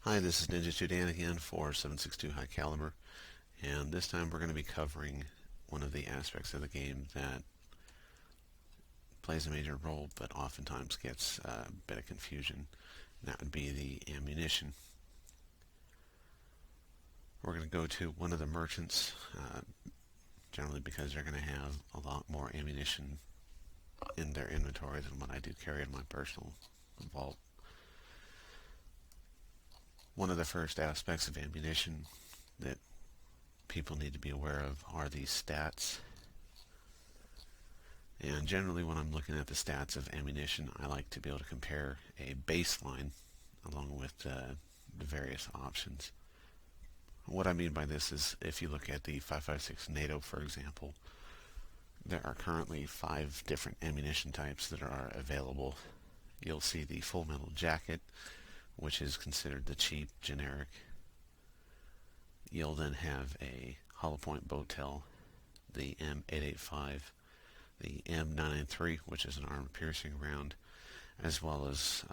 Hi, this is Ninja2Dan again for 762 High Caliber, and this time we're going to be covering one of the aspects of the game that plays a major role but oftentimes gets a bit of confusion, and that would be the ammunition. We're going to go to one of the merchants, generally because they're going to have a lot more ammunition in their inventory than what I do carry in my personal vault. One of the first aspects of ammunition that people need to be aware of are these stats. And generally when I'm looking at the stats of ammunition, I like to be able to compare a baseline along with the various options. What I mean by this is if you look at the 5.56 NATO, for example, there are currently 5 different ammunition types that are available. You'll see the Full Metal Jacket, which is considered the cheap generic. You'll then have a hollow point bow tail, the M885, the M993, which is an armor-piercing round, as well as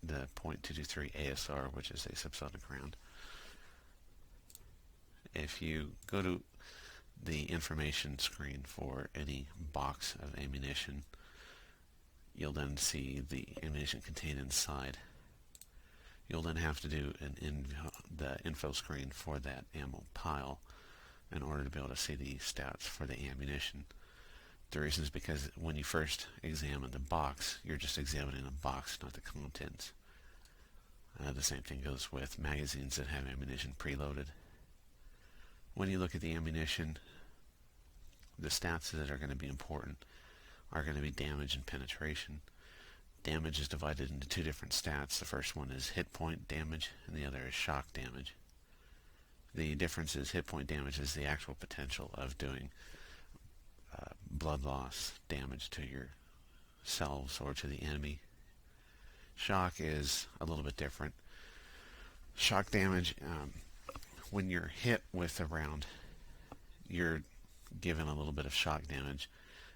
the .223 ASR, which is a subsonic round. If you go to the information screen for any box of ammunition, you'll then see the ammunition contained inside. You'll then have to do the info screen for that ammo pile in order to be able to see the stats for the ammunition. The reason is because when you first examine the box, you're just examining the box, not the contents. The same thing goes with magazines that have ammunition preloaded. When you look at the ammunition, the stats that are going to be important are going to be damage and penetration. Damage is divided into 2 different stats. The first one is hit point damage, and the other is shock damage. The difference is hit point damage is the actual potential of doing blood loss damage to yourselves or to the enemy. Shock is a little bit different. Shock damage, when you're hit with a round, you're given a little bit of shock damage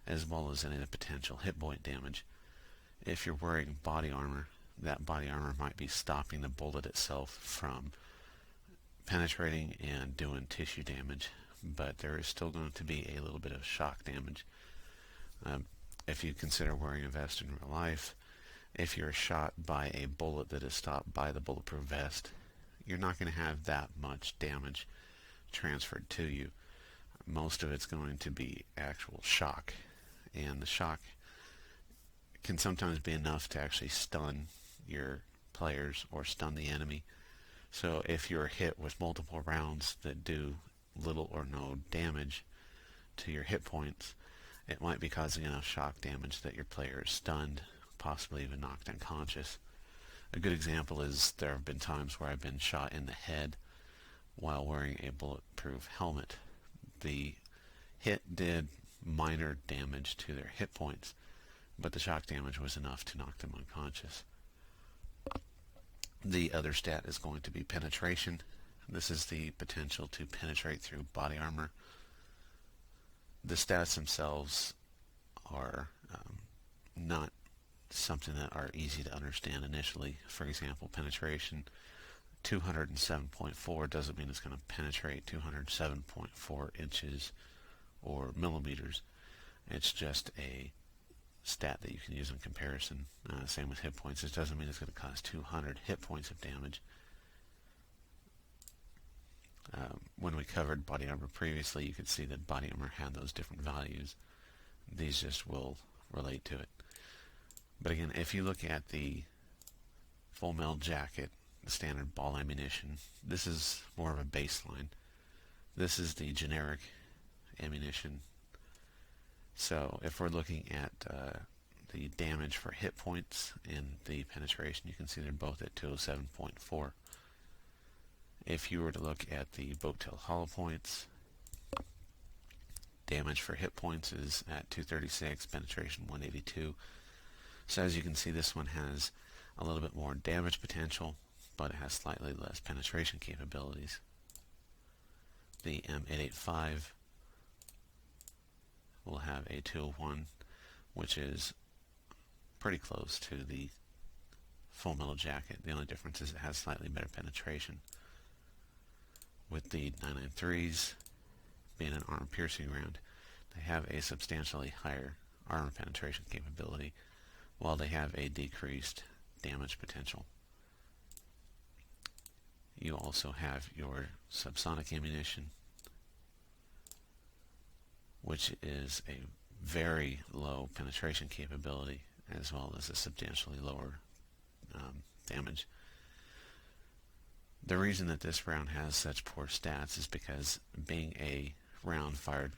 as well as any potential hit point damage. If you're wearing body armor, that body armor might be stopping the bullet itself from penetrating and doing tissue damage, but there is still going to be a little bit of shock damage. If you consider wearing a vest in real life, if you're shot by a bullet that is stopped by the bulletproof vest, you're not going to have that much damage transferred to you. Most of it's going to be actual shock, and the shock can sometimes be enough to actually stun your players or stun the enemy. So if you're hit with multiple rounds that do little or no damage to your hit points, it might be causing enough shock damage that your player is stunned, possibly even knocked unconscious. A good example is there have been times where I've been shot in the head while wearing a bulletproof helmet. The hit did minor damage to their hit points, but the shock damage was enough to knock them unconscious. The other stat is going to be penetration. This is the potential to penetrate through body armor. The stats themselves are not something that are easy to understand initially. For example, penetration 207.4 doesn't mean it's going to penetrate 207.4 inches or millimeters. It's just a stat that you can use in comparison. Same with hit points. It doesn't mean it's going to cause 200 hit points of damage. When we covered body armor previously, you could see that body armor had those different values. These just will relate to it. But again, if you look at the Full Metal Jacket, the standard ball ammunition, this is more of a baseline. This is the generic ammunition. So if we're looking at the damage for hit points and the penetration, you can see they're both at 207.4. If you were to look at the boat tail hollow points, damage for hit points is at 236, penetration 182. So as you can see, this one has a little bit more damage potential, but it has slightly less penetration capabilities. The M885 will have a 201, which is pretty close to the Full Metal Jacket. The only difference is it has slightly better penetration. With the 993s being an armor-piercing round, they have a substantially higher armor penetration capability, while they have a decreased damage potential. You also have your subsonic ammunition, which is a very low penetration capability, as well as a substantially lower damage. The reason that this round has such poor stats is because, being a round fired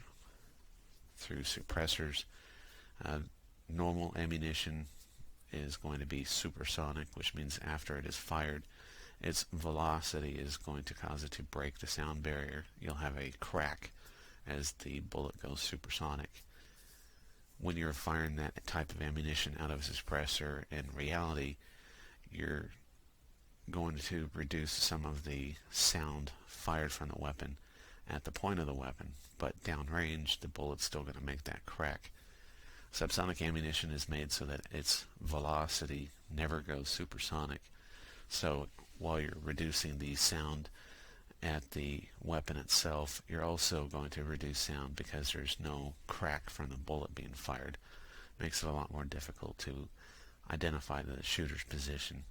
through suppressors, normal ammunition is going to be supersonic, which means after it is fired, its velocity is going to cause it to break the sound barrier. You'll have a crack as the bullet goes supersonic. When you're firing that type of ammunition out of a suppressor, in reality, you're going to reduce some of the sound fired from the weapon at the point of the weapon, but downrange, the bullet's still going to make that crack. Subsonic ammunition is made so that its velocity never goes supersonic. So while you're reducing the sound at the weapon itself, you're also going to reduce sound because there's no crack from the bullet being fired. Makes it a lot more difficult to identify the shooter's position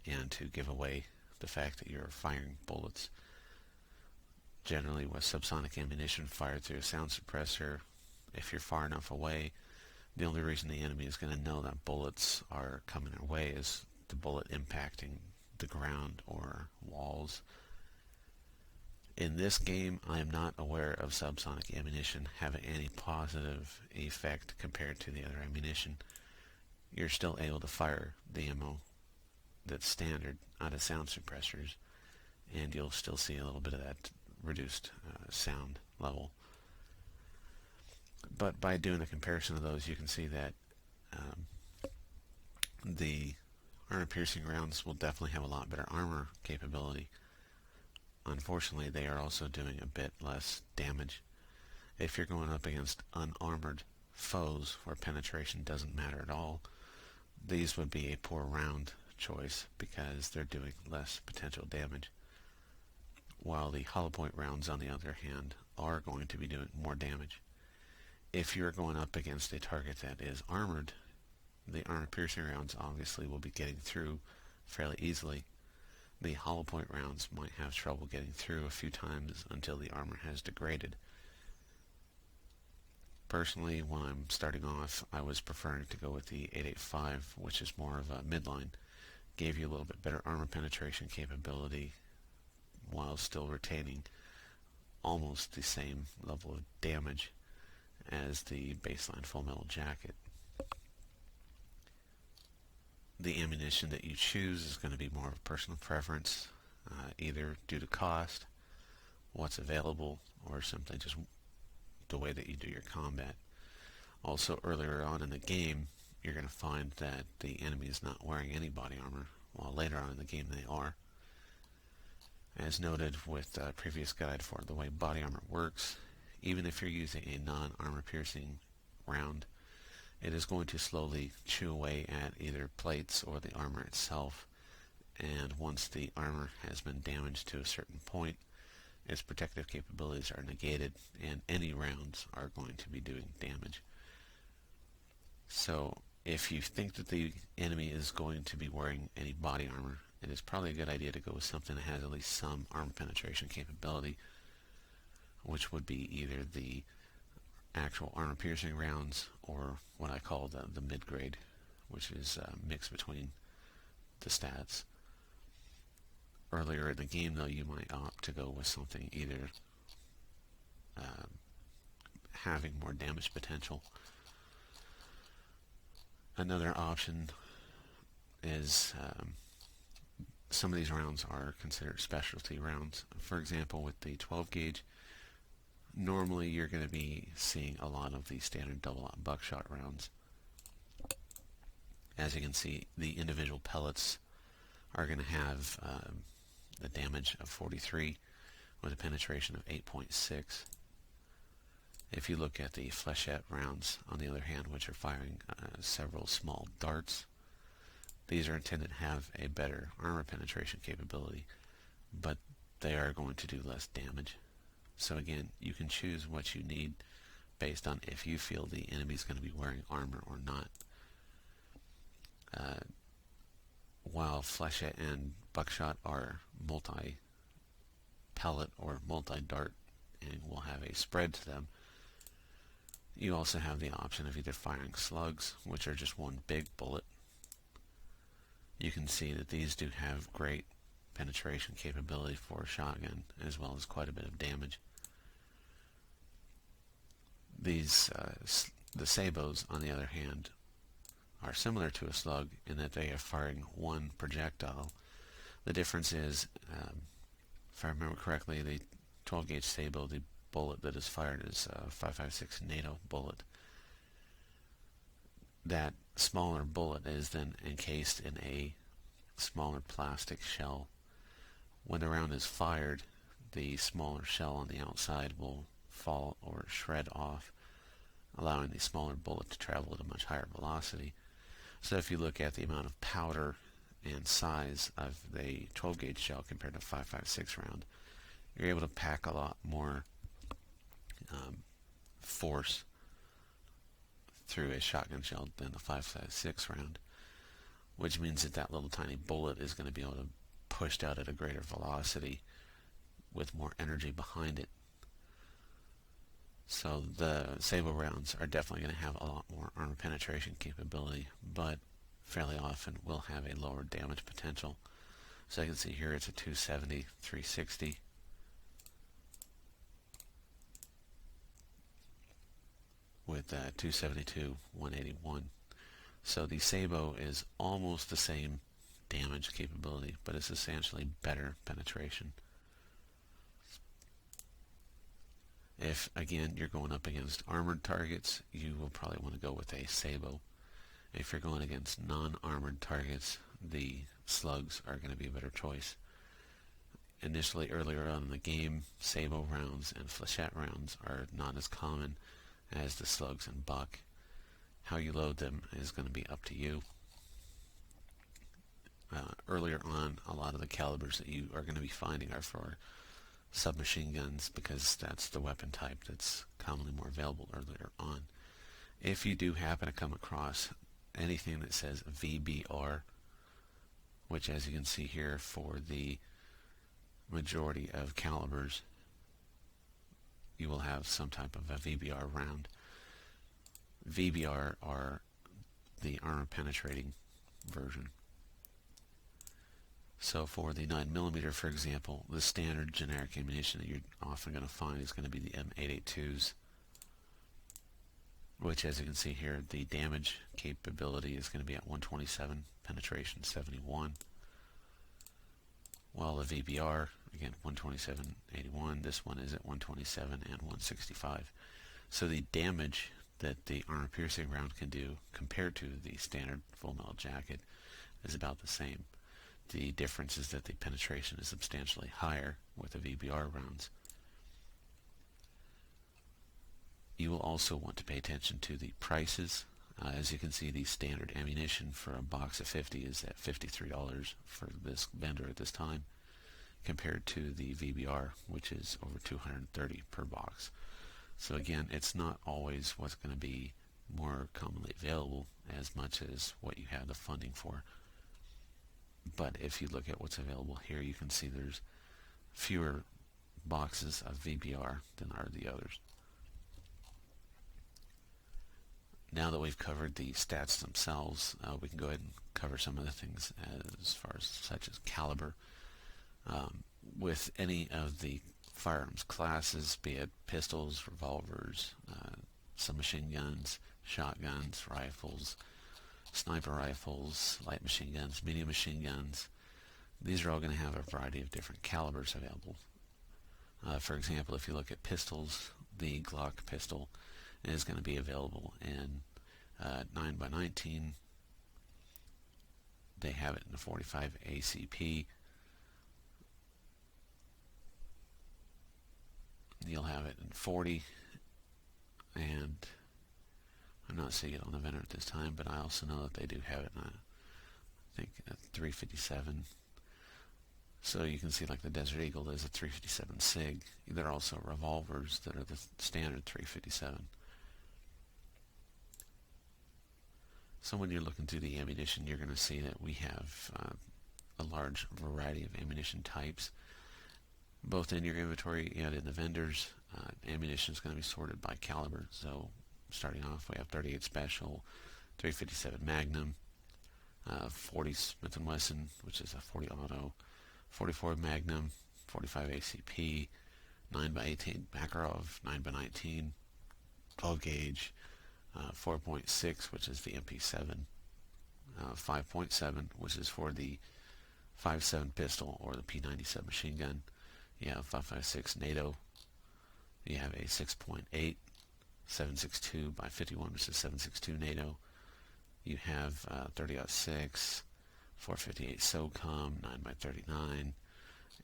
and to give away the fact that you're firing bullets. Generally, with subsonic ammunition fired through a sound suppressor, if you're far enough away, the only reason the enemy is going to know that bullets are coming their way is the bullet impacting the ground or walls. In this game, I am not aware of subsonic ammunition having any positive effect compared to the other ammunition. You're still able to fire the ammo that's standard out of sound suppressors, and you'll still see a little bit of that reduced sound level. But by doing a comparison of those, you can see that the armor-piercing rounds will definitely have a lot better armor capability. Unfortunately, they are also doing a bit less damage. If you're going up against unarmored foes where penetration doesn't matter at all, these would be a poor round choice because they're doing less potential damage. While the hollow point rounds, on the other hand, are going to be doing more damage. If you're going up against a target that is armored, the armor-piercing rounds obviously will be getting through fairly easily. The hollow point rounds might have trouble getting through a few times until the armor has degraded. Personally, when I'm starting off, I was preferring to go with the 885, which is more of a midline. Gave you a little bit better armor penetration capability while still retaining almost the same level of damage as the baseline Full Metal Jacket. The ammunition that you choose is going to be more of a personal preference, either due to cost, what's available, or simply just the way that you do your combat. Also, earlier on in the game, you're going to find that the enemy is not wearing any body armor, while later on in the game they are. As noted with the previous guide for the way body armor works, even if you're using a non-armor piercing round, it is going to slowly chew away at either plates or the armor itself, and once the armor has been damaged to a certain point, its protective capabilities are negated, and any rounds are going to be doing damage. So, if you think that the enemy is going to be wearing any body armor, it is probably a good idea to go with something that has at least some armor penetration capability, which would be either the actual armor-piercing rounds or what I call the mid-grade, which is a mix between the stats. Earlier in the game, though, you might opt to go with something either having more damage potential. Another option is some of these rounds are considered specialty rounds. For example, with the 12 gauge, normally you're going to be seeing a lot of the standard double-aught buckshot rounds. As you can see, the individual pellets are going to have the damage of 43 with a penetration of 8.6. If you look at the flechette rounds, on the other hand, which are firing several small darts, These are intended to have a better armor penetration capability, but they are going to do less damage. So again, you can choose what you need based on if you feel the enemy is going to be wearing armor or not. While flechette and buckshot are multi-pellet or multi-dart and will have a spread to them, you also have the option of either firing slugs, which are just one big bullet. You can see that these do have great penetration capability for a shotgun, as well as quite a bit of damage. These, the sabos, on the other hand, are similar to a slug in that they are firing one projectile. The difference is, if I remember correctly, the 12 gauge sabo, the bullet that is fired is a 5.56 NATO bullet. That smaller bullet is then encased in a smaller plastic shell. When the round is fired, the smaller shell on the outside will fall or shred off, allowing the smaller bullet to travel at a much higher velocity. So if you look at the amount of powder and size of the 12 gauge shell compared to a 5.56 round, you're able to pack a lot more force through a shotgun shell than a 5.56 round, which means that that little tiny bullet is going to be able to push out at a greater velocity with more energy behind it. So the sabo rounds are definitely going to have a lot more armor penetration capability, but fairly often will have a lower damage potential. So you can see here it's a 270, 360. With 272, 181. So the sabo is almost the same damage capability, but it's essentially better penetration. If, again, you're going up against armored targets, you will probably want to go with a sabo. If you're going against non-armored targets, the slugs are going to be a better choice. Initially, earlier on in the game, sabo rounds and flechette rounds are not as common as the slugs and buck. How you load them is going to be up to you. Earlier on, a lot of the calibers that you are going to be finding are for submachine guns, because that's the weapon type that's commonly more available earlier on. If you do happen to come across anything that says VBR, which, as you can see here, for the majority of calibers, you will have some type of a VBR round. VBR are the armor penetrating version. So for the 9mm, for example, the standard generic ammunition that you're often going to find is going to be the M882s, which, as you can see here, the damage capability is going to be at 127, penetration 71, while the VBR, again, 127, 81, this one is at 127 and 165. So the damage that the armor piercing round can do compared to the standard full metal jacket is about the same. The difference is that the penetration is substantially higher with the VBR rounds. You will also want to pay attention to the prices. As you can see, the standard ammunition for a box of 50 is at $53 for this vendor at this time, compared to the VBR, which is over $230 per box. So again, it's not always what's going to be more commonly available as much as what you have the funding for. But if you look at what's available here, you can see there's fewer boxes of VBR than are the others. Now that we've covered the stats themselves, we can go ahead and cover some of the things as far as such as caliber. With any of the firearms classes, be it pistols, revolvers, submachine guns, shotguns, rifles, sniper rifles, light machine guns, medium machine guns, these are all going to have a variety of different calibers available. For example, if you look at pistols, the Glock pistol is going to be available in 9x19. They have it in the 45 ACP. You'll have it in 40, and I'm not seeing it on the vendor at this time, but I also know that they do have it in a think 357. So you can see like the Desert Eagle is a 357 SIG. There are also revolvers that are the standard 357. So when you're looking through the ammunition, you're going to see that we have a large variety of ammunition types, both in your inventory and in the vendors. Ammunition is going to be sorted by caliber. So starting off, we have 38 Special, 357 Magnum, 40 Smith & Wesson, which is a 40 auto, 44 Magnum, 45 ACP, 9x18 Makarov, 9x19, 12 gauge, 4.6, which is the MP7, 5.7, which is for the 5.7 pistol or the P97 machine gun. You have 5.56 NATO. You have a 6.8 7.62 by 51, which is 7.62 NATO. You have 30.6, 458 SOCOM, 9x39,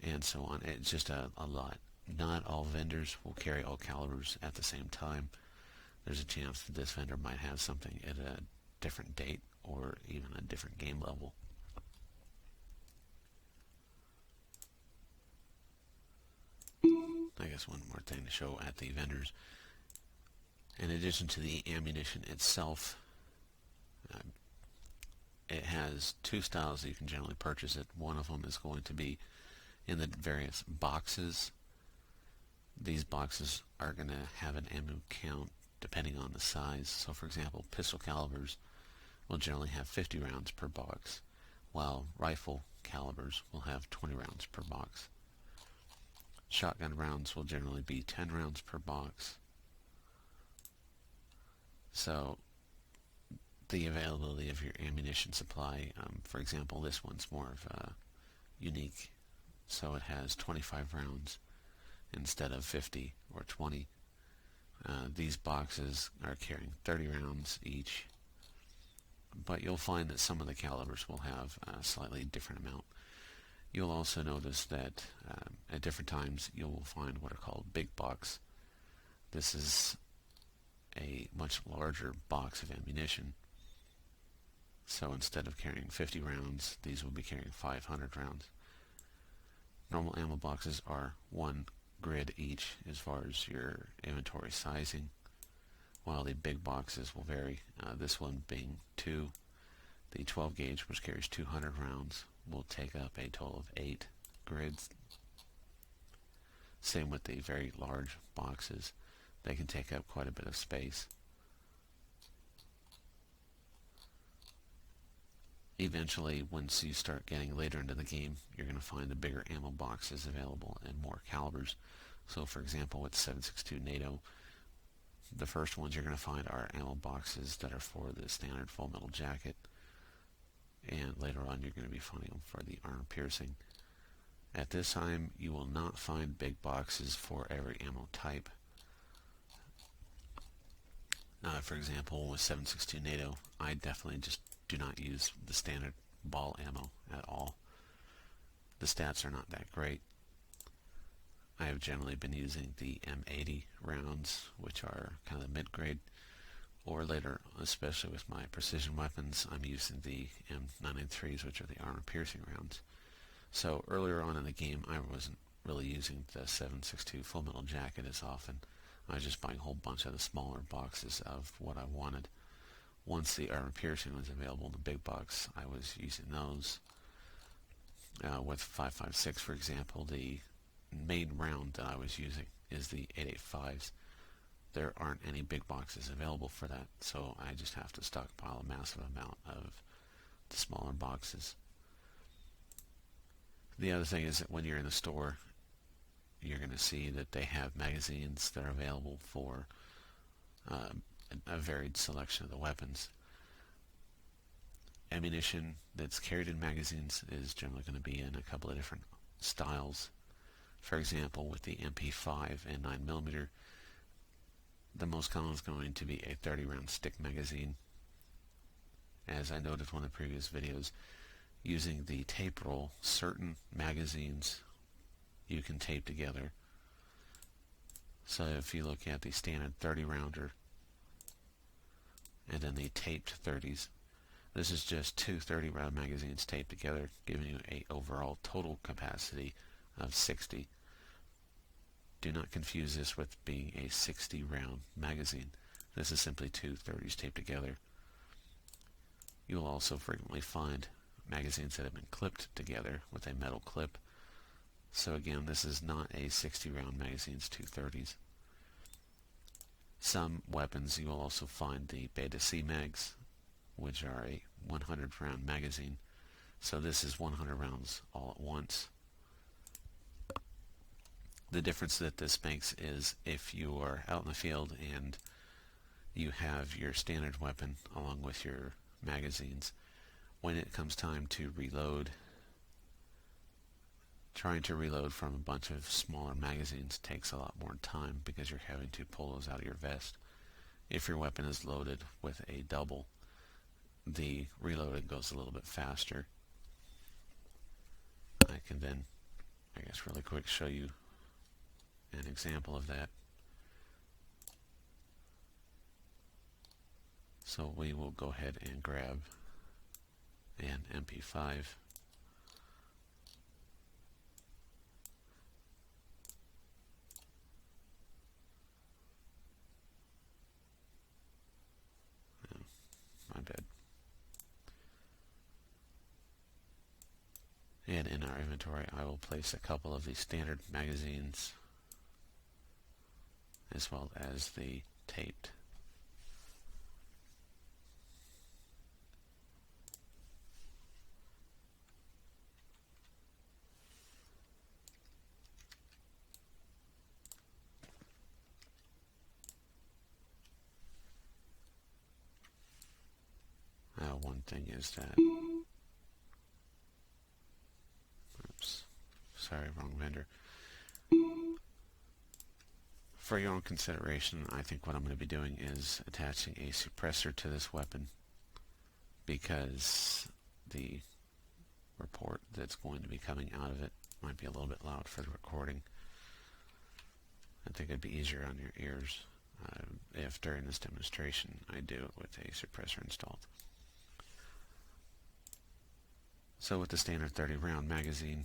and so on. It's just a lot. Not all vendors will carry all calibers at the same time. There's a chance that this vendor might have something at a different date or even a different game level. I guess one more thing to show at the vendors. In addition to the ammunition itself, it has two styles that you can generally purchase it. One of them is going to be in the various boxes. These boxes are going to have an ammo count depending on the size. So for example, pistol calibers will generally have 50 rounds per box, while rifle calibers will have 20 rounds per box. Shotgun rounds will generally be 10 rounds per box. So the availability of your ammunition supply, for example, this one's more of a unique, so it has 25 rounds instead of 50 or 20. These boxes are carrying 30 rounds each, but you'll find that some of the calibers will have a slightly different amount. You'll also notice that at different times you will find what are called big box. This is a much larger box of ammunition. So instead of carrying 50 rounds, these will be carrying 500 rounds. Normal ammo boxes are one grid each as far as your inventory sizing, while the big boxes will vary. This one being 2. The 12 gauge, which carries 200 rounds, will take up a total of 8 grids. Same with the very large boxes. They can take up quite a bit of space. Eventually, once you start getting later into the game, you're going to find the bigger ammo boxes available and more calibers. So for example, with 7.62 NATO, the first ones you're going to find are ammo boxes that are for the standard full metal jacket, and later on you're going to be finding them for the armor piercing. At this time, you will not find big boxes for every ammo type. For example, with 7.62 NATO, I definitely just do not use the standard ball ammo at all. The stats are not that great. I have generally been using the M80 rounds, which are kind of the mid-grade, or later, especially with my precision weapons, I'm using the M993s, which are the armor-piercing rounds. So earlier on in the game, I wasn't really using the 7.62 full metal jacket as often. I was just buying a whole bunch of the smaller boxes of what I wanted. Once the armor piercing was available in the big box, I was using those. With 5.56, for example, the main round that I was using is the 8.85s. There aren't any big boxes available for that, so I just have to stockpile a massive amount of the smaller boxes. The other thing is that when you're in the store, you're going to see that they have magazines that are available for a varied selection of the weapons. Ammunition that's carried in magazines is generally going to be in a couple of different styles. For example, with the MP5 and 9mm, the most common is going to be a 30-round stick magazine. As I noted in one of the previous videos, using the tape roll, certain magazines you can tape together. So if you look at the standard 30-rounder and then the taped 30s, This is just two 30-round magazines taped together, giving you an overall total capacity of 60. Do not confuse this with being a 60-round magazine. This is simply two 30s taped together. You will also frequently find magazines that have been clipped together with a metal clip. So again, this is not a 60-round magazine, it's two 30s. Some weapons you will also find the Beta C mags, which are a 100-round magazine. So this is 100 rounds all at once. The difference that this makes is if you are out in the field and you have your standard weapon along with your magazines, when it comes time to reload, trying to reload from a bunch of smaller magazines takes a lot more time because you're having to pull those out of your vest. If your weapon is loaded with a double, the reloading goes a little bit faster. I can then, I guess really quick, show you an example of that. So we will go ahead and grab an MP5. Oh, my bad. And in our inventory, I will place a couple of the standard magazines as well as the taped. One thing is that, oops, sorry, wrong vendor. For your own consideration, I think what I'm going to be doing is attaching a suppressor to this weapon, because the report that's going to be coming out of it might be a little bit loud for the recording. I think it'd be easier on your ears if during this demonstration I do it with a suppressor installed. So with the standard 30-round magazine,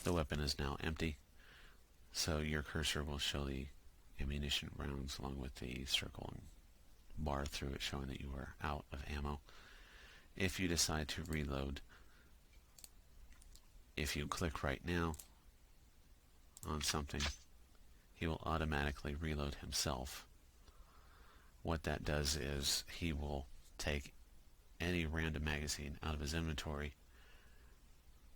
the weapon is now empty, so your cursor will show the ammunition rounds along with the circle and bar through it showing that you are out of ammo. If you decide to reload, if you click right now on something, he will automatically reload himself. What that does is he will take any random magazine out of his inventory,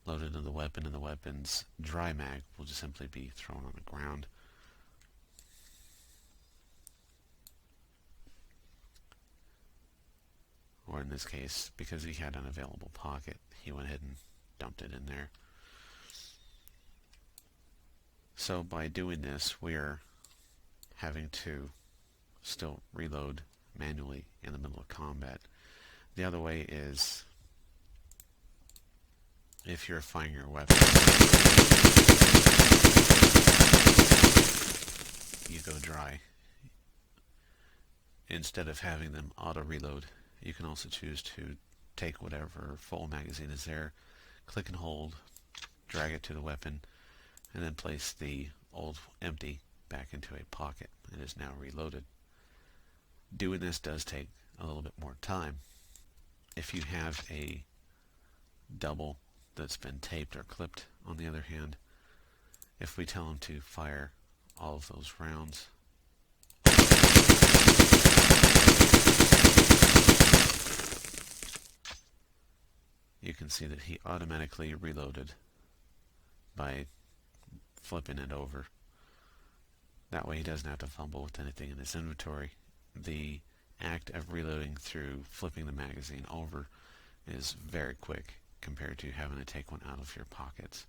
load it into the weapon, and the weapon's dry mag will just simply be thrown on the ground. Or in this case, because he had an available pocket, he went ahead and dumped it in there. So by doing this, we are having to still reload manually in the middle of combat. The other way is if you're firing your weapon, you go dry. Instead of having them auto reload, you can also choose to take whatever full magazine is there, click and hold, drag it to the weapon, and then place the old empty back into a pocket. It is now reloaded. Doing this does take a little bit more time. If you have a double that's been taped or clipped, on the other hand, if we tell him to fire all of those rounds, you can see that he automatically reloaded by flipping it over. That way he doesn't have to fumble with anything in his inventory. The act of reloading through flipping the magazine over is very quick compared to having to take one out of your pockets.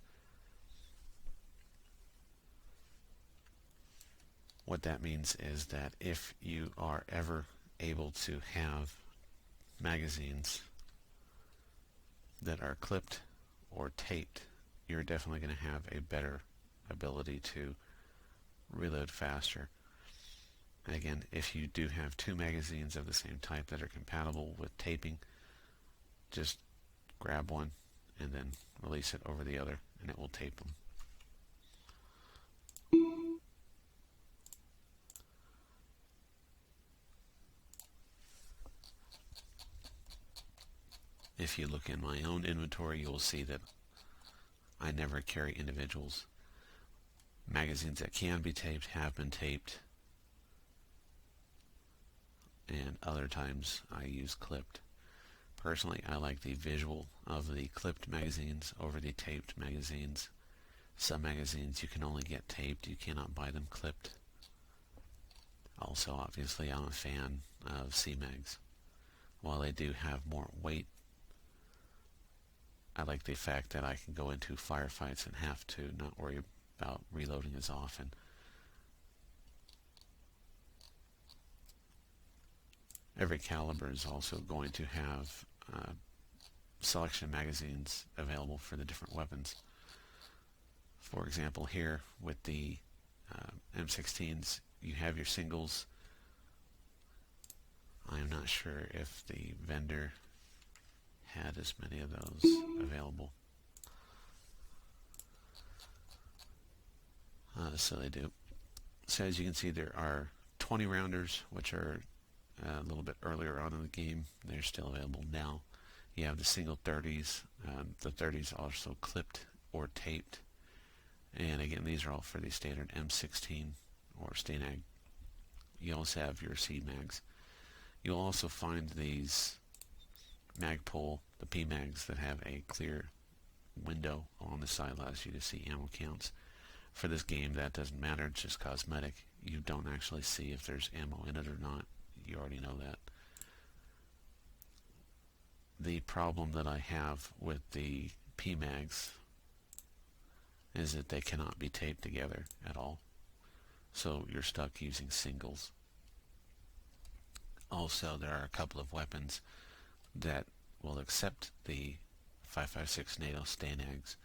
What that means is that if you are ever able to have magazines that are clipped or taped, you're definitely going to have a better ability to reload faster. And again, if you do have two magazines of the same type that are compatible with taping, just grab one and then release it over the other and it will tape them. If you look in my own inventory, you will see that I never carry individuals. Magazines that can be taped have been taped, and other times I use clipped. Personally, I like the visual of the clipped magazines over the taped magazines. Some magazines you can only get taped, you cannot buy them clipped. Also, obviously, I'm a fan of C-mags. While they do have more weight, I like the fact that I can go into firefights and have to not worry about reloading as often. Every caliber is also going to have a selection of magazines available for the different weapons. For example, here with the M16s, you have your singles. I am not sure if the vendor had as many of those available. So they do. So as you can see, there are 20 rounders, which are a little bit earlier on in the game. They're still available now. You have the single 30s. The 30s also clipped or taped. And again, these are all for the standard M16 or Stanag. You also have your C mags. You'll also find these Magpul, the P mags, that have a clear window on the side, allows you to see ammo counts. For this game, that doesn't matter, it's just cosmetic. You don't actually see if there's ammo in it or not. You already know that. The problem that I have with the P mags is that they cannot be taped together at all. So you're stuck using singles. Also, there are a couple of weapons that will accept the 5.56 NATO Stanags,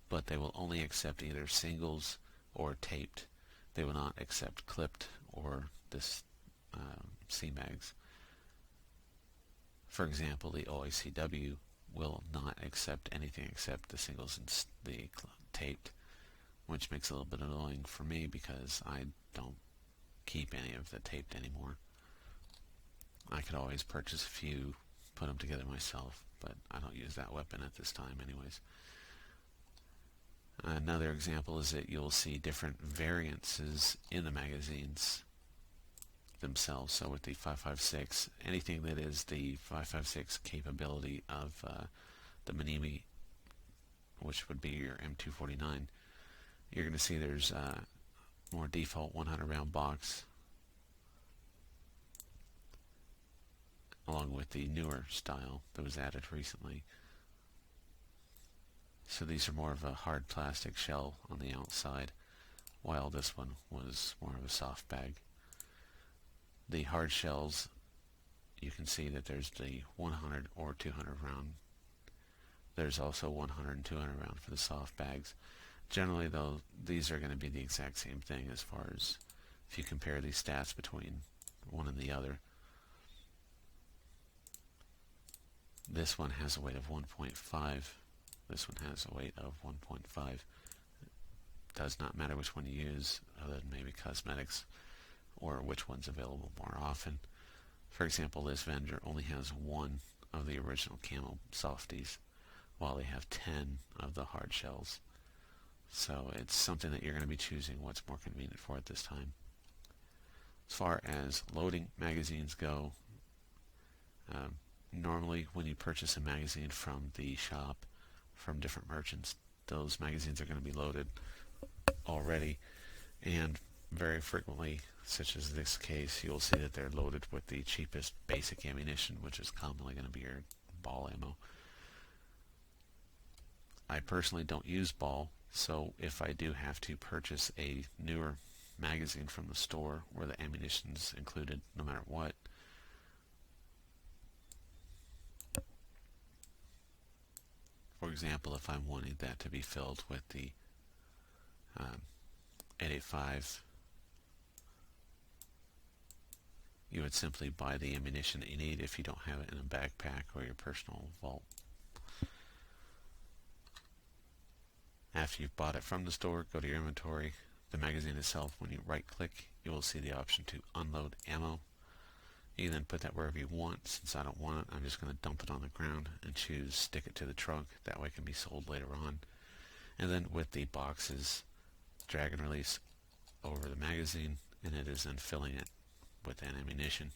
but they will only accept either singles or taped. They will not accept clipped or this C-mags. For example, the OACW will not accept anything except the singles and the taped, which makes it a little bit annoying for me because I don't keep any of the taped anymore. I could always purchase a few, put them together myself, but I don't use that weapon at this time anyways. Another example is that you'll see different variances in the magazines themselves. So with the 5.56, anything that is the 5.56 capability of the Minimi, which would be your M249, you're going to see there's more default 100 round box, along with the newer style that was added recently. So these are more of a hard plastic shell on the outside, while this one was more of a soft bag. The hard shells, you can see that there's the 100 or 200 round. There's also 100 and 200 round for the soft bags. Generally, though, these are going to be the exact same thing as far as if you compare these stats between one and the other. This one has a weight of 1.5. This one has a weight of 1.5. Does not matter which one you use, other than maybe cosmetics, or which one's available more often. For example, this vendor only has one of the original camo softies, while they have 10 of the hard shells. So it's something that you're going to be choosing what's more convenient for at this time. As far as loading magazines go, normally when you purchase a magazine from the shop, from different merchants, those magazines are going to be loaded already, and very frequently, such as this case, you'll see that they're loaded with the cheapest basic ammunition, which is commonly going to be your ball ammo. I personally don't use ball, so if I do have to purchase a newer magazine from the store where the ammunition's included no matter what, For example, if I'm wanting that to be filled with the 885, you would simply buy the ammunition that you need if you don't have it in a backpack or your personal vault. After you've bought it from the store, go to your inventory. The magazine itself, when you right click, you will see the option to unload ammo. You can then put that wherever you want. Since I don't want it, I'm just going to dump it on the ground and choose stick it to the trunk. That way it can be sold later on. And then with the boxes, drag and release over the magazine, and it is then filling it with that ammunition.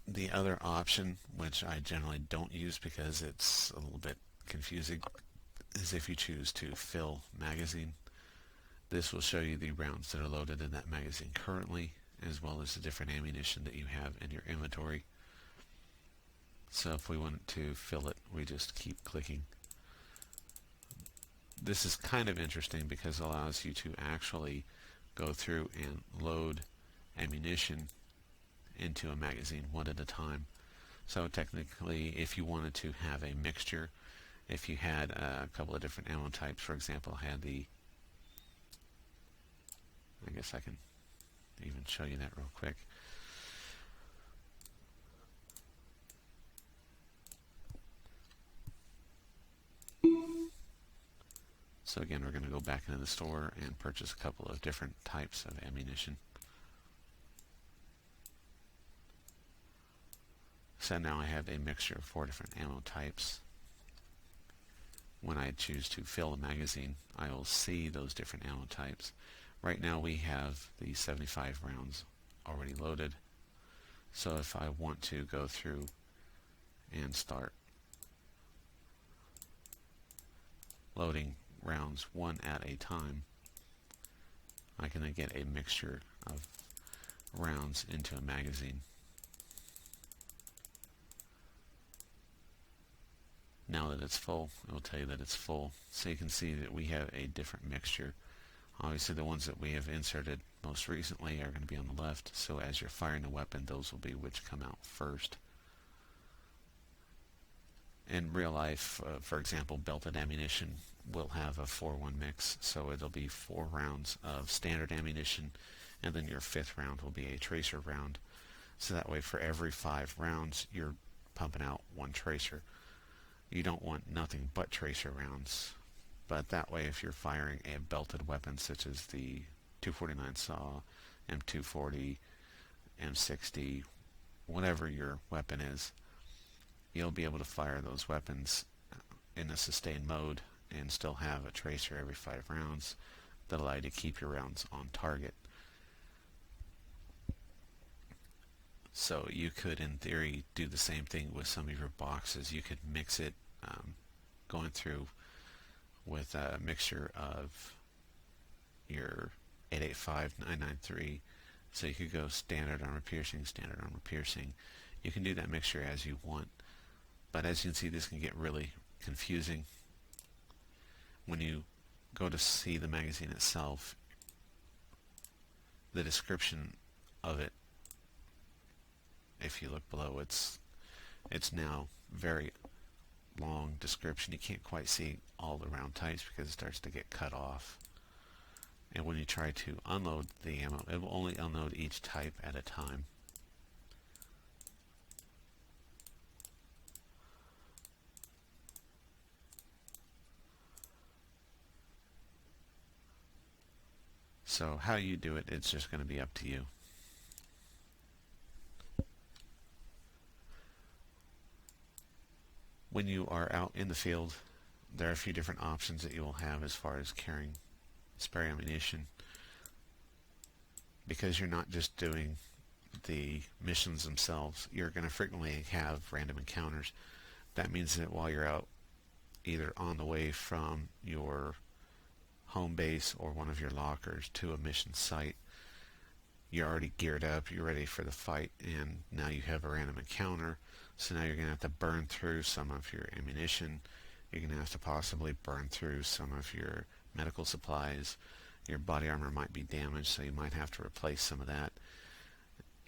The other option, which I generally don't use because it's a little bit confusing, is if you choose to fill magazine. This will show you the rounds that are loaded in that magazine currently, as well as the different ammunition that you have in your inventory. So if we want to fill it, we just keep clicking. This is kind of interesting because it allows you to actually go through and load ammunition into a magazine one at a time. So technically, if you wanted to have a mixture, if you had a couple of different ammo types, for example, I guess I can even show you that real quick. So again, we're going to go back into the store and purchase a couple of different types of ammunition. So now I have a mixture of 4 different ammo types. When I choose to fill a magazine, I will see those different ammo types. Right now we have the 75 rounds already loaded. So if I want to go through and start loading rounds one at a time, I can then get a mixture of rounds into a magazine. Now that it's full, it will tell you that it's full. So you can see that we have a different mixture. Obviously the ones that we have inserted most recently are going to be on the left, so as you're firing a weapon, those will be which come out first. In real life, for example, belted ammunition will have a 4-1 mix, so it'll be 4 rounds of standard ammunition, and then your 5th round will be a tracer round. So that way for every 5 rounds, you're pumping out 1 tracer. You don't want nothing but tracer rounds. But that way, if you're firing a belted weapon such as the 249 saw, M240, M60, whatever your weapon is, you'll be able to fire those weapons in a sustained mode and still have a tracer every 5 rounds that allow you to keep your rounds on target. So you could, in theory, do the same thing with some of your boxes. You could mix it, going through with a mixture of your 885, 993. So you could go standard armor piercing, standard armor piercing. You can do that mixture as you want. But as you can see, this can get really confusing. When you go to see the magazine itself, the description of it, if you look below, it's now very long description. You can't quite see all the round types because it starts to get cut off. And when you try to unload the ammo, it will only unload each type at a time. So how you do it, it's just going to be up to you. When you are out in the field, there are a few different options that you will have as far as carrying spare ammunition. Because you're not just doing the missions themselves, you're going to frequently have random encounters. That means that while you're out, either on the way from your home base or one of your lockers to a mission site, you're already geared up, you're ready for the fight, and now you have a random encounter. So now you're going to have to burn through some of your ammunition. You're going to have to possibly burn through some of your medical supplies. Your body armor might be damaged, so you might have to replace some of that.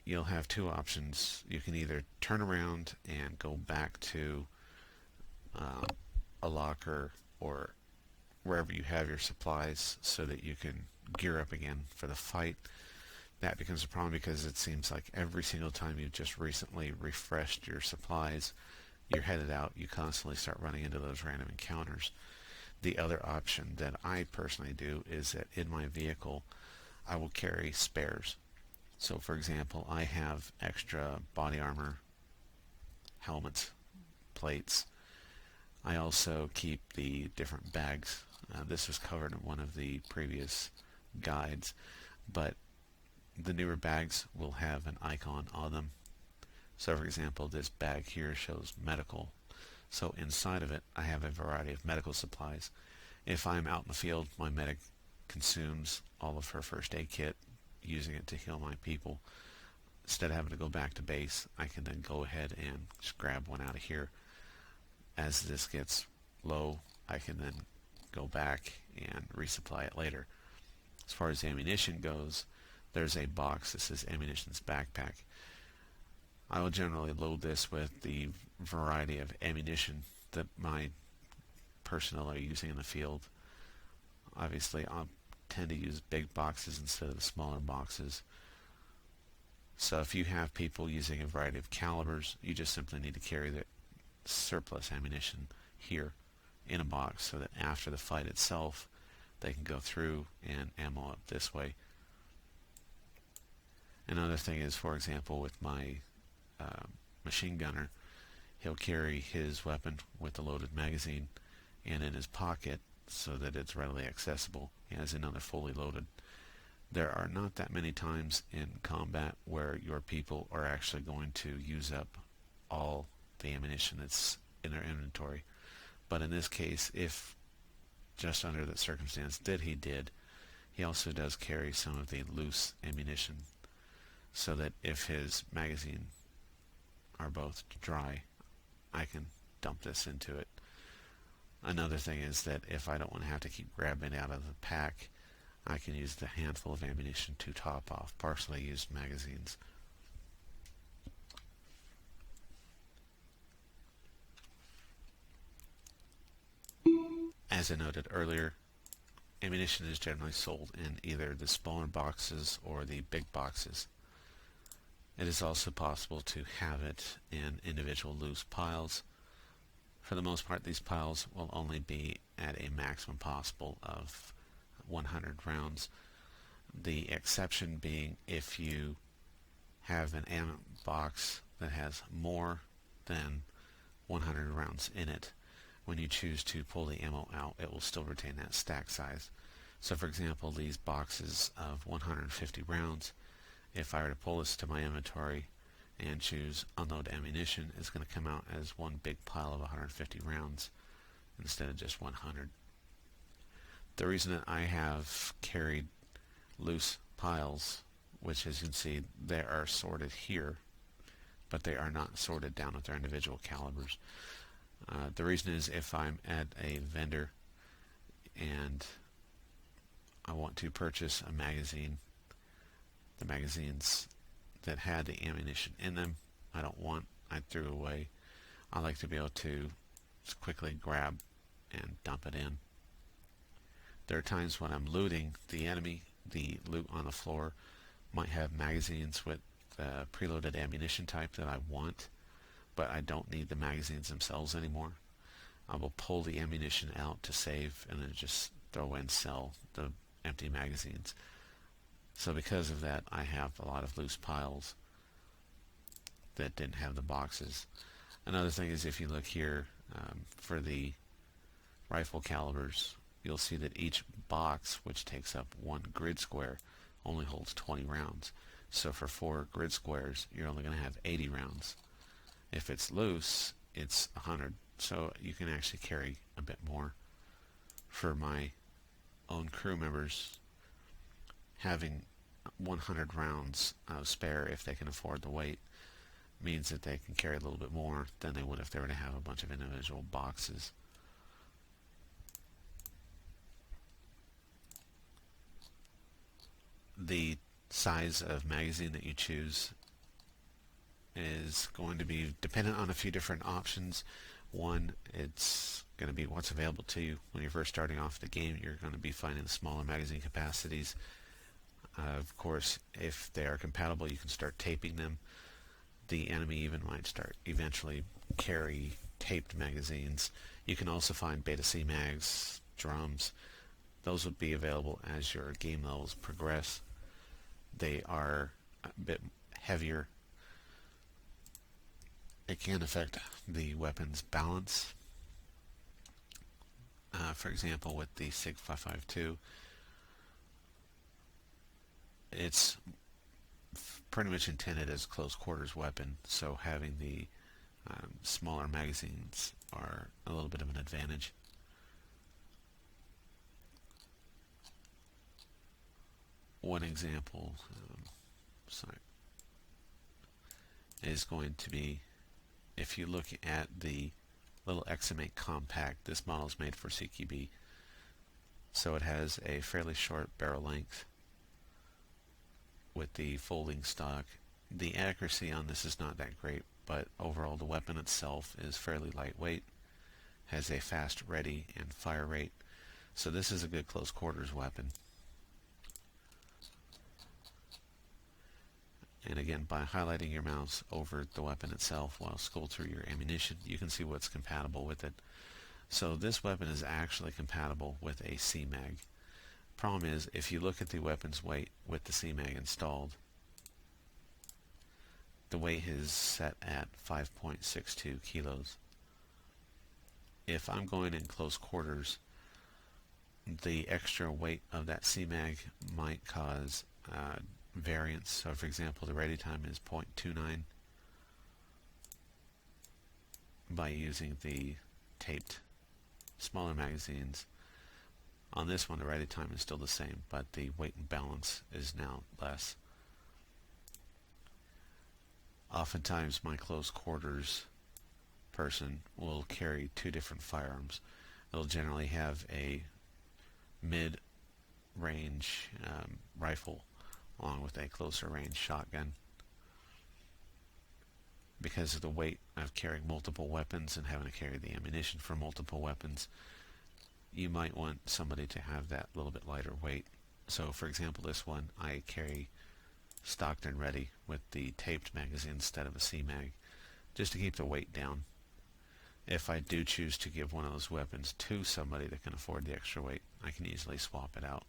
You'll have 2 options. You can either turn around and go back to a locker or wherever you have your supplies so that you can gear up again for the fight. That becomes a problem because it seems like every single time you've just recently refreshed your supplies, you're headed out, you constantly start running into those random encounters. The other option that I personally do is that in my vehicle I will carry spares. So for example, I have extra body armor, helmets, plates. I also keep the different bags. This was covered in one of the previous guides, but the newer bags will have an icon on them. So for example, this bag here shows medical. So inside of it, I have a variety of medical supplies. If I'm out in the field, my medic consumes all of her first aid kit, using it to heal my people. Instead of having to go back to base, I can then go ahead and just grab one out of here. As this gets low, I can then go back and resupply it later. As far as ammunition goes, there's a box that says ammunition's backpack. I will generally load this with the variety of ammunition that my personnel are using in the field. Obviously, I'll tend to use big boxes instead of the smaller boxes. So if you have people using a variety of calibers, you just simply need to carry the surplus ammunition here in a box so that after the fight itself, they can go through and ammo up this way. Another thing is, for example, with my machine gunner, he'll carry his weapon with a loaded magazine and in his pocket so that it's readily accessible. He has another fully loaded. There are not that many times in combat where your people are actually going to use up all the ammunition that's in their inventory. But in this case, if just under that circumstance he did, he also does carry some of the loose ammunition so that if his magazine are both dry, I can dump this into it. Another thing is that if I don't want to have to keep grabbing it out of the pack, I can use the handful of ammunition to top off partially used magazines. As I noted earlier, ammunition is generally sold in either the smaller boxes or the big boxes. It is also possible to have it in individual loose piles. For the most part, these piles will only be at a maximum possible of 100 rounds. The exception being if you have an ammo box that has more than 100 rounds in it. When you choose to pull the ammo out, it will still retain that stack size. So for example, these boxes of 150 rounds, if I were to pull this to my inventory and choose unload ammunition, it's going to come out as one big pile of 150 rounds instead of just 100. The reason that I have carried loose piles, which as you can see, they are sorted here, but they are not sorted down with their individual calibers. The reason is if I'm at a vendor and I want to purchase a magazine, the magazines that had the ammunition in them I don't want, I threw away. I like to be able to just quickly grab and dump it in. There are times when I'm looting the enemy, the loot on the floor might have magazines with the preloaded ammunition type that I want, but I don't need the magazines themselves anymore. I will pull the ammunition out to save and then just throw away and sell the empty magazines. So because of that, I have a lot of loose piles that didn't have the boxes. Another thing is if you look here for the rifle calibers, you'll see that each box, which takes up one grid square, only holds 20 rounds. So for 4 grid squares, you're only going to have 80 rounds. If it's loose, it's 100. So you can actually carry a bit more. For my own crew members, having 100 rounds of spare, if they can afford the weight, means that they can carry a little bit more than they would if they were to have a bunch of individual boxes. The size of magazine that you choose is going to be dependent on a few different options. One, it's going to be what's available to you. When you're first starting off the game, you're going to be finding smaller magazine capacities. Of course, if they are compatible, you can start taping them. The enemy even might start eventually carry taped magazines. You can also find beta C mags, drums. Those would be available as your game levels progress. They are a bit heavier. It can affect the weapon's balance. For example, with the SIG 552, it's pretty much intended as a close quarters weapon, so having the smaller magazines are a little bit of an advantage. One example is going to be, if you look at the little XM8 compact, this model is made for CQB, so it has a fairly short barrel length with the folding stock. The accuracy on this is not that great, but overall the weapon itself is fairly lightweight, has a fast ready and fire rate, so this is a good close quarters weapon. And again, by highlighting your mouse over the weapon itself while scroll through your ammunition, you can see what's compatible with it. So this weapon is actually compatible with a CMAG. Problem is, if you look at the weapon's weight with the CMAG installed, the weight is set at 5.62 kilos. If I'm going in close quarters, the extra weight of that CMAG might cause variance. So for example, the ready time is 0.29. By using the taped smaller magazines, on this one the ready time is still the same, but the weight and balance is now less. Oftentimes my close quarters person will carry two different firearms. They'll generally have a mid-range rifle along with a closer range shotgun. Because of the weight of carrying multiple weapons and having to carry the ammunition for multiple weapons, you might want somebody to have that little bit lighter weight. So for example, this one I carry stocked and ready with the taped magazine instead of a CMAG, just to keep the weight down. If I do choose to give one of those weapons to somebody that can afford the extra weight, I can easily swap it out.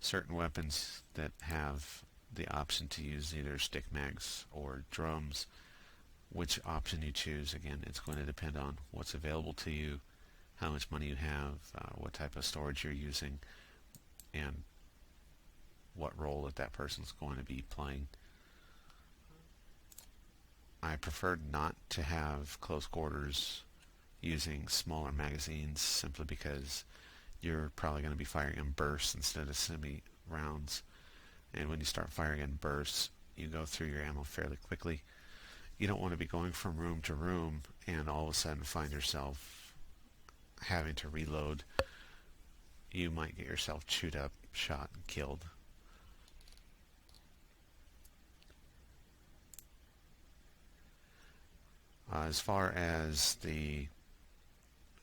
Certain weapons that have the option to use either stick mags or drums, which option you choose, again, it's going to depend on what's available to you, how much money you have, what type of storage you're using, and what role that person's going to be playing. I prefer not to have close quarters using smaller magazines simply because you're probably going to be firing in bursts instead of semi-rounds. And when you start firing in bursts, you go through your ammo fairly quickly. You don't want to be going from room to room and all of a sudden find yourself having to reload. You might get yourself chewed up, shot, and killed. As far as the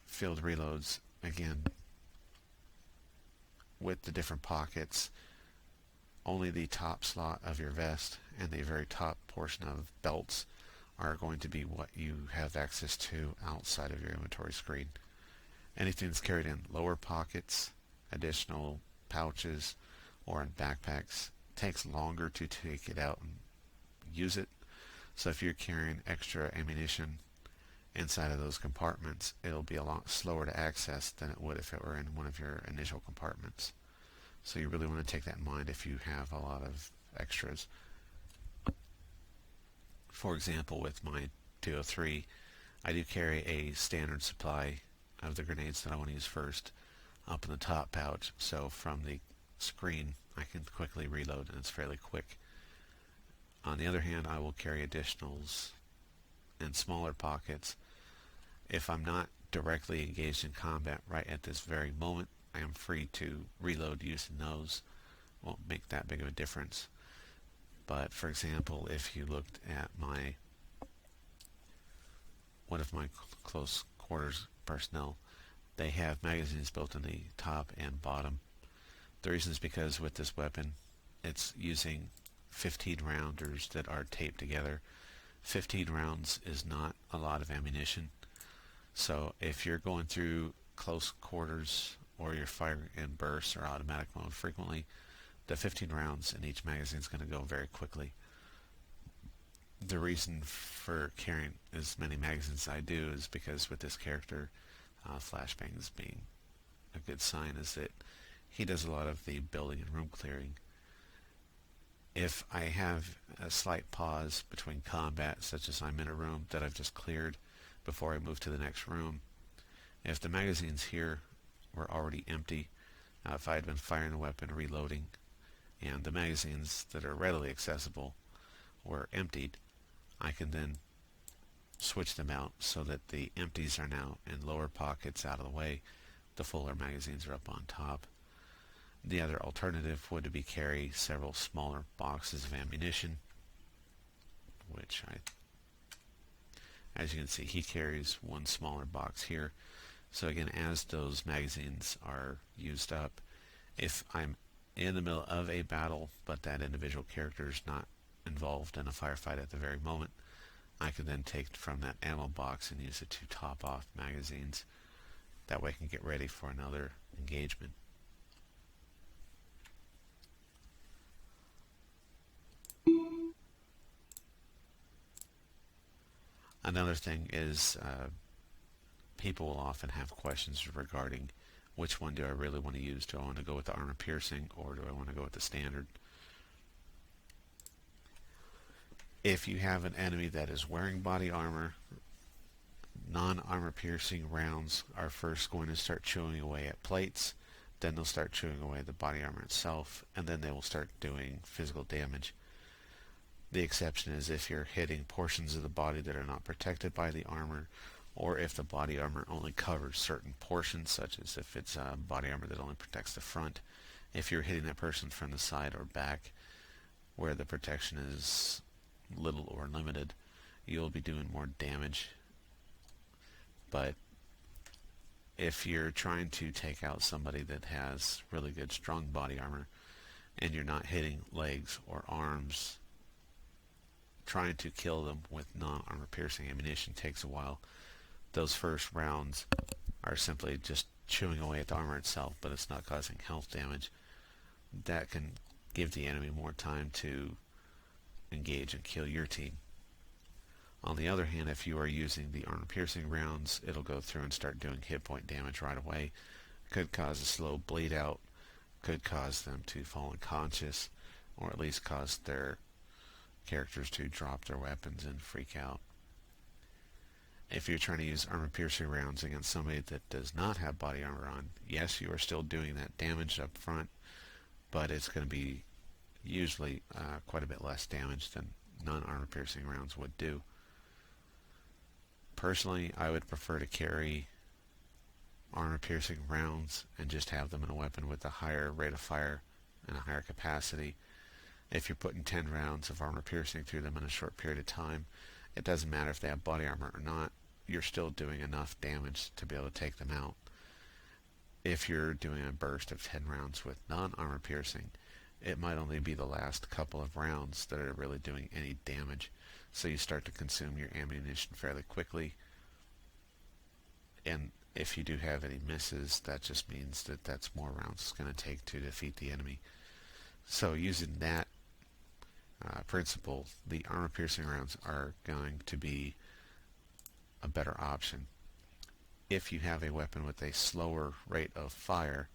field reloads, again, with the different pockets, only the top slot of your vest and the very top portion of belts are going to be what you have access to outside of your inventory screen. Anything that's carried in lower pockets, additional pouches, or in backpacks takes longer to take it out and use it. So if you're carrying extra ammunition inside of those compartments, it'll be a lot slower to access than it would if it were in one of your initial compartments. So you really want to take that in mind if you have a lot of extras. For example, with my 203, I do carry a standard supply of the grenades that I want to use first up in the top pouch, so from the screen I can quickly reload and it's fairly quick. On the other hand, I will carry additionals in smaller pockets. If I'm not directly engaged in combat right at this very moment, I am free to reload using those. Won't make that big of a difference. But for example, if you looked at one of my close quarters personnel, they have magazines built in the top and bottom. The reason is because with this weapon, it's using 15 rounders that are taped together. 15 rounds is not a lot of ammunition. So if you're going through close quarters or you're firing in bursts or automatic mode frequently, the 15 rounds in each magazine is going to go very quickly. The reason for carrying as many magazines as I do is because with this character, flashbangs being a good sign, is that he does a lot of the building and room clearing. If I have a slight pause between combat, such as I'm in a room that I've just cleared before I move to the next room, if the magazines here were already empty, if I had been firing the weapon, reloading, and the magazines that are readily accessible were emptied, I can then switch them out so that the empties are now in lower pockets out of the way. The fuller magazines are up on top. The other alternative would be carry several smaller boxes of ammunition, which as you can see, he carries one smaller box here. So again, as those magazines are used up, if I'm in the middle of a battle but that individual character is not involved in a firefight at the very moment, I can then take from that ammo box and use it to top off magazines. That way I can get ready for another engagement. Another thing is people will often have questions regarding which one do I really want to use. Do I want to go with the armor piercing or do I want to go with the standard? If you have an enemy that is wearing body armor, non-armor piercing rounds are first going to start chewing away at plates, then they'll start chewing away the body armor itself, and then they will start doing physical damage. The exception is if you're hitting portions of the body that are not protected by the armor, or if the body armor only covers certain portions, such as if it's body armor that only protects the front. If you're hitting that person from the side or back, where the protection is little or limited, you'll be doing more damage. But if you're trying to take out somebody that has really good strong body armor and you're not hitting legs or arms, trying to kill them with non-armor piercing ammunition takes a while. Those first rounds are simply just chewing away at the armor itself, but it's not causing health damage. That can give the enemy more time to engage and kill your team. On the other hand, if you are using the armor piercing rounds, it'll go through and start doing hit point damage right away. Could cause a slow bleed out, could cause them to fall unconscious, or at least cause their characters to drop their weapons and freak out. If you're trying to use armor piercing rounds against somebody that does not have body armor on, yes, you are still doing that damage up front, but it's going to be usually quite a bit less damage than non-armor piercing rounds would do. Personally, I would prefer to carry armor piercing rounds and just have them in a weapon with a higher rate of fire and a higher capacity. If you're putting 10 rounds of armor piercing through them in a short period of time, it doesn't matter if they have body armor or not, you're still doing enough damage to be able to take them out. If you're doing a burst of 10 rounds with non-armor piercing, it might only be the last couple of rounds that are really doing any damage, so you start to consume your ammunition fairly quickly. And if you do have any misses, that just means that that's more rounds it's going to take to defeat the enemy. So using that principle, the armor piercing rounds are going to be a better option. If you have a weapon with a slower rate of fire,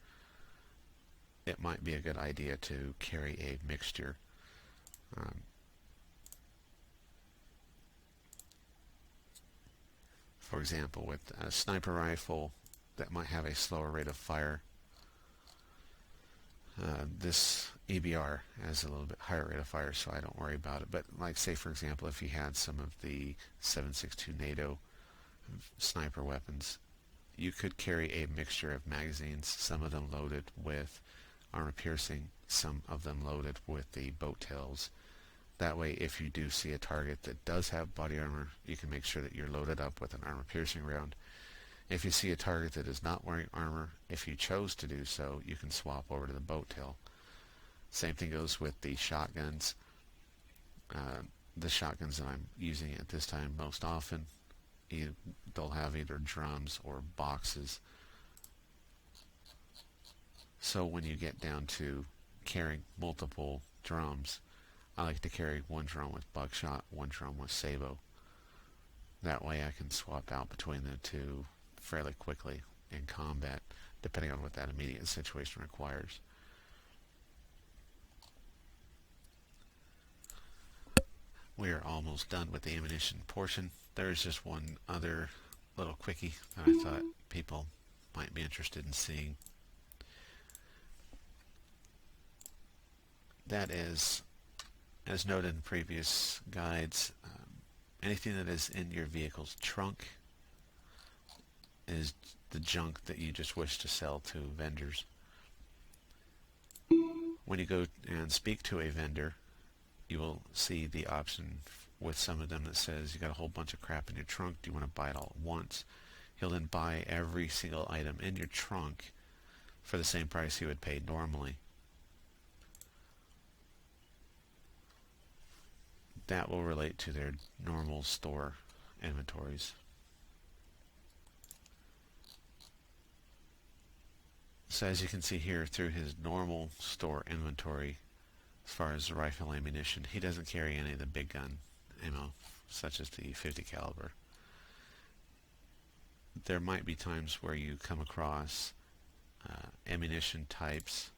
it might be a good idea to carry a mixture. For example, with a sniper rifle that might have a slower rate of fire, this EBR has a little bit higher rate of fire, so I don't worry about it. But like, say for example, if you had some of the 7.62 NATO sniper weapons, you could carry a mixture of magazines, some of them loaded with armor piercing, some of them loaded with the boat tails That way, if you do see a target that does have body armor, you can make sure that you're loaded up with an armor-piercing round. If you see a target that is not wearing armor, if you chose to do so, you can swap over to the boat tail. Same thing goes with the shotguns. The shotguns that I'm using at this time most often, they'll have either drums or boxes. So when you get down to carrying multiple drums, I like to carry one drum with buckshot, one drum with sabot. That way I can swap out between the two fairly quickly in combat, depending on what that immediate situation requires. We are almost done with the ammunition portion. There's just one other little quickie that I thought people might be interested in seeing. That is, as noted in previous guides, anything that is in your vehicle's trunk is the junk that you just wish to sell to vendors. When you go and speak to a vendor, you will see the option with some of them that says you got a whole bunch of crap in your trunk, do you want to buy it all at once? He'll then buy every single item in your trunk for the same price he would pay normally. That will relate to their normal store inventories. So as you can see here, through his normal store inventory, as far as rifle ammunition, he doesn't carry any of the big gun ammo, such as the 50 caliber. There might be times where you come across ammunition types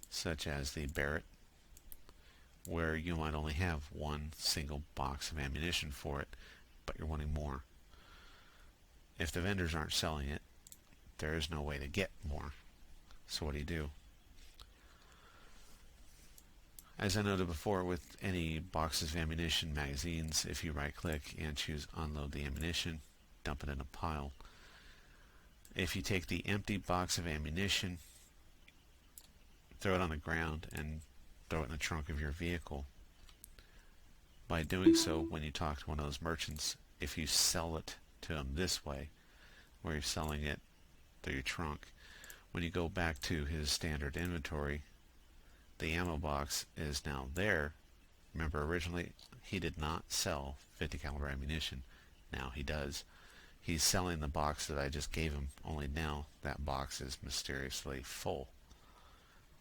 such as the Barrett, where you might only have one single box of ammunition for it, but you're wanting more. If the vendors aren't selling it, there is no way to get more. So what do? As I noted before, with any boxes of ammunition, magazines, if you right-click and choose Unload the Ammunition, dump it in a pile. If you take the empty box of ammunition, throw it on the ground, and throw it in the trunk of your vehicle, by doing so, when you talk to one of those merchants, if you sell it to them this way, where you're selling it through your trunk, when you go back to his standard inventory, the ammo box is now there. Remember, originally he did not sell 50 caliber ammunition. Now he does. He's selling the box that I just gave him, only now that box is mysteriously full.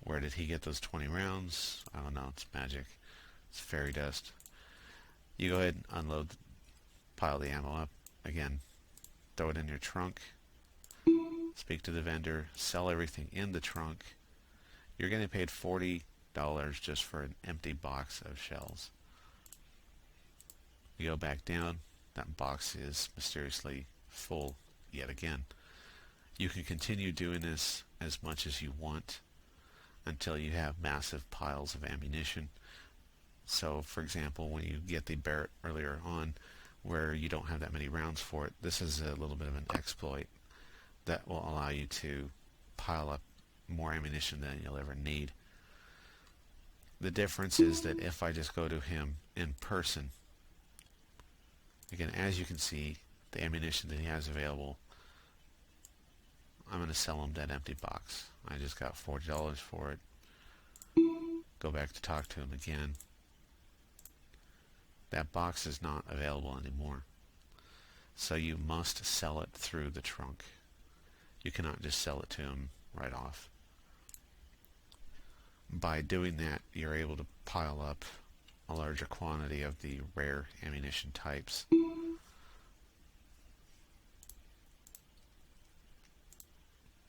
Where did he get those 20 rounds? I don't know. It's magic. It's fairy dust. You go ahead and unload, pile the ammo up. Again, throw it in your trunk. Speak to the vendor. Sell everything in the trunk. You're getting paid $40 just for an empty box of shells. You go back down. That box is mysteriously full yet again. You can continue doing this as much as you want until you have massive piles of ammunition. So, for example, when you get the Barrett earlier on, where you don't have that many rounds for it, this is a little bit of an exploit that will allow you to pile up more ammunition than you'll ever need. The difference is that if I just go to him in person, again, as you can see, the ammunition that he has available, I'm going to sell him that empty box. I just got $40 for it. Go back to talk to him again. That box is not available anymore. So you must sell it through the trunk. You cannot just sell it to him right off. By doing that, you're able to pile up a larger quantity of the rare ammunition types.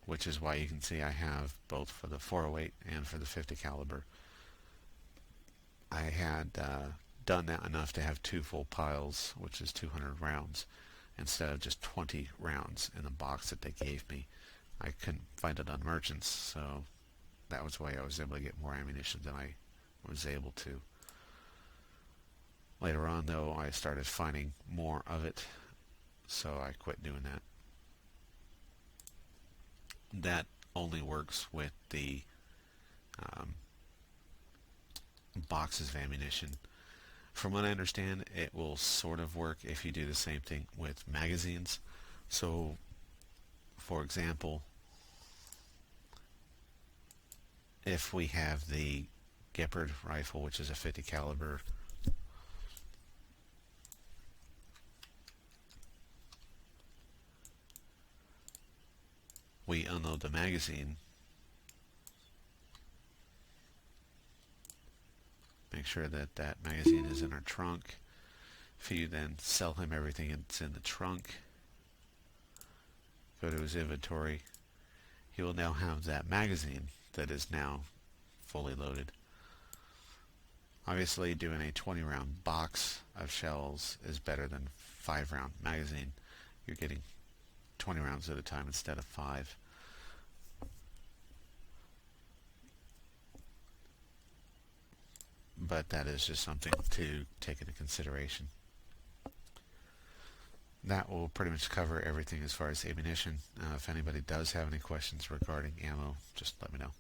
Which is why you can see I have both for the 408 and for the 50 caliber. I had done that enough to have two full piles, which is 200 rounds, instead of just 20 rounds in the box that they gave me. I couldn't find it on merchants, so that was why I was able to get more ammunition than I was able to. Later on, though, I started finding more of it, so I quit doing that. That only works with the boxes of ammunition. From what I understand, it will sort of work if you do the same thing with magazines. So, for example, if we have the Gepard rifle, which is a 50 caliber, we unload the magazine, make sure that that magazine is in our trunk. If you then sell him everything that's in the trunk, go to his inventory, he will now have that magazine that is now fully loaded. Obviously, doing a 20 round box of shells is better than 5 round magazine. You're getting 20 rounds at a time instead of 5. But that is just something to take into consideration. That will pretty much cover everything as far as ammunition. If anybody does have any questions regarding ammo, just let me know.